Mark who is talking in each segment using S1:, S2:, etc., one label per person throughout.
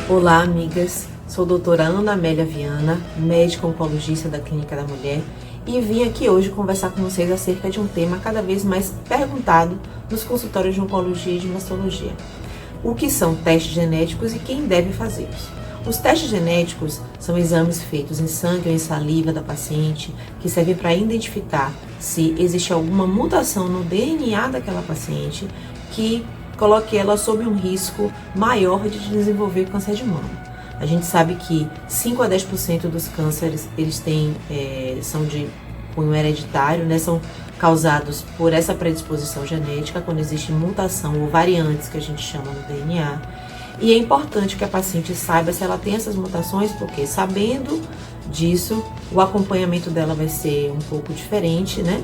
S1: Olá, amigas. Sou a doutora Ana Amélia Viana, médica oncologista da Clínica da Mulher, e vim aqui hoje conversar com vocês acerca de um tema cada vez mais perguntado nos consultórios de oncologia e de mastologia. O que são testes genéticos e quem deve fazê-los? Os testes genéticos são exames feitos em sangue ou em saliva da paciente que servem para identificar se existe alguma mutação no DNA daquela paciente que coloque ela sob um risco maior de desenvolver câncer de mama. A gente sabe que 5 a 10% dos cânceres eles são de cunho hereditário, né? São causados por essa predisposição genética, quando existe mutação ou variantes que a gente chama no DNA. E é importante que a paciente saiba se ela tem essas mutações, porque sabendo disso, o acompanhamento dela vai ser um pouco diferente, né?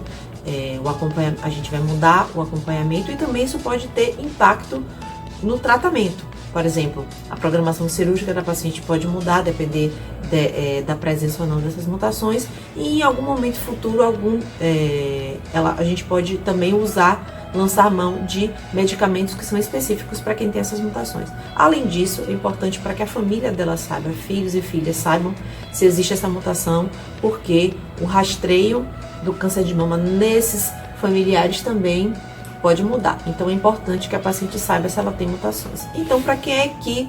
S1: A gente vai mudar o acompanhamento e também isso pode ter impacto no tratamento. Por exemplo, a programação cirúrgica da paciente pode mudar, depender da presença ou não dessas mutações, e em algum momento futuro a gente pode também lançar mão de medicamentos que são específicos para quem tem essas mutações. Além disso, é importante para que a família dela saiba, filhos e filhas saibam se existe essa mutação, porque o rastreio do câncer de mama nesses familiares também pode mudar. Então é importante que a paciente saiba se ela tem mutações. Então, para quem é que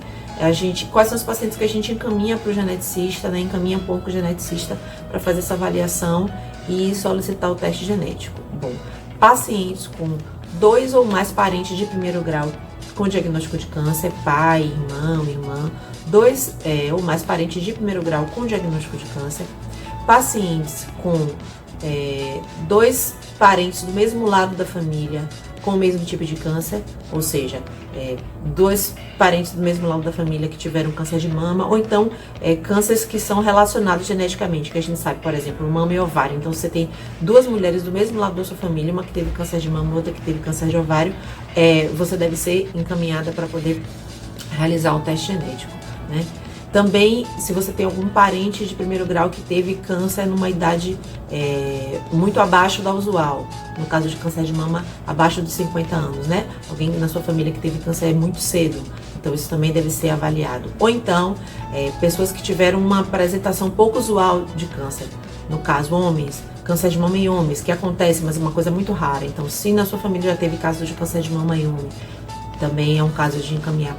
S1: quais são os pacientes que a gente encaminha para o geneticista, né? Encaminha para o geneticista para fazer essa avaliação e solicitar o teste genético. Bom, pacientes com 2 ou mais parentes de primeiro grau com diagnóstico de câncer, pai, irmã, 2 ou mais parentes de primeiro grau com diagnóstico de câncer, pacientes com 2 parentes do mesmo lado da família com o mesmo tipo de câncer, ou seja, 2 parentes do mesmo lado da família que tiveram câncer de mama, ou então cânceres que são relacionados geneticamente, que a gente sabe, por exemplo, mama e ovário. Então, você tem 2 mulheres do mesmo lado da sua família, uma que teve câncer de mama, outra que teve câncer de ovário, você deve ser encaminhada para poder realizar um teste genético, né? Também, se você tem algum parente de primeiro grau que teve câncer numa idade muito abaixo da usual, no caso de câncer de mama, abaixo dos 50 anos, né? Alguém na sua família que teve câncer muito cedo, então isso também deve ser avaliado. Ou então, pessoas que tiveram uma apresentação pouco usual de câncer, no caso, homens, câncer de mama em homens, que acontece, mas é uma coisa muito rara. Então, se na sua família já teve caso de câncer de mama em homem, também é um caso de encaminhar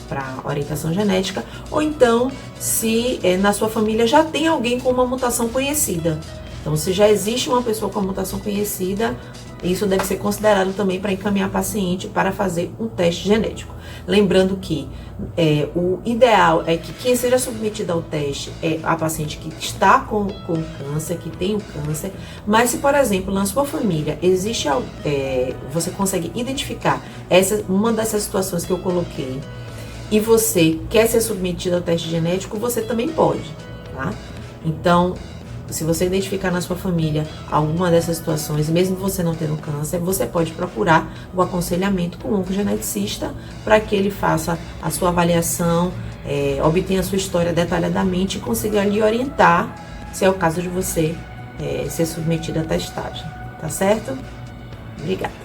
S1: para orientação genética. Ou então, se na sua família já tem alguém com uma mutação conhecida. Então, se já existe uma pessoa com uma mutação conhecida, isso deve ser considerado também para encaminhar a paciente para fazer um teste genético. Lembrando que o ideal é que quem seja submetido ao teste é a paciente que está com câncer, que tem o câncer, mas se, por exemplo, na sua família existe você consegue identificar uma dessas situações que eu coloquei e você quer ser submetido ao teste genético, você também pode, tá? Então, se você identificar na sua família alguma dessas situações, mesmo você não tendo câncer, você pode procurar o aconselhamento com o oncogeneticista para que ele faça a sua avaliação, obtenha a sua história detalhadamente e consiga lhe orientar se é o caso de você ser submetido à testagem. Tá certo? Obrigada.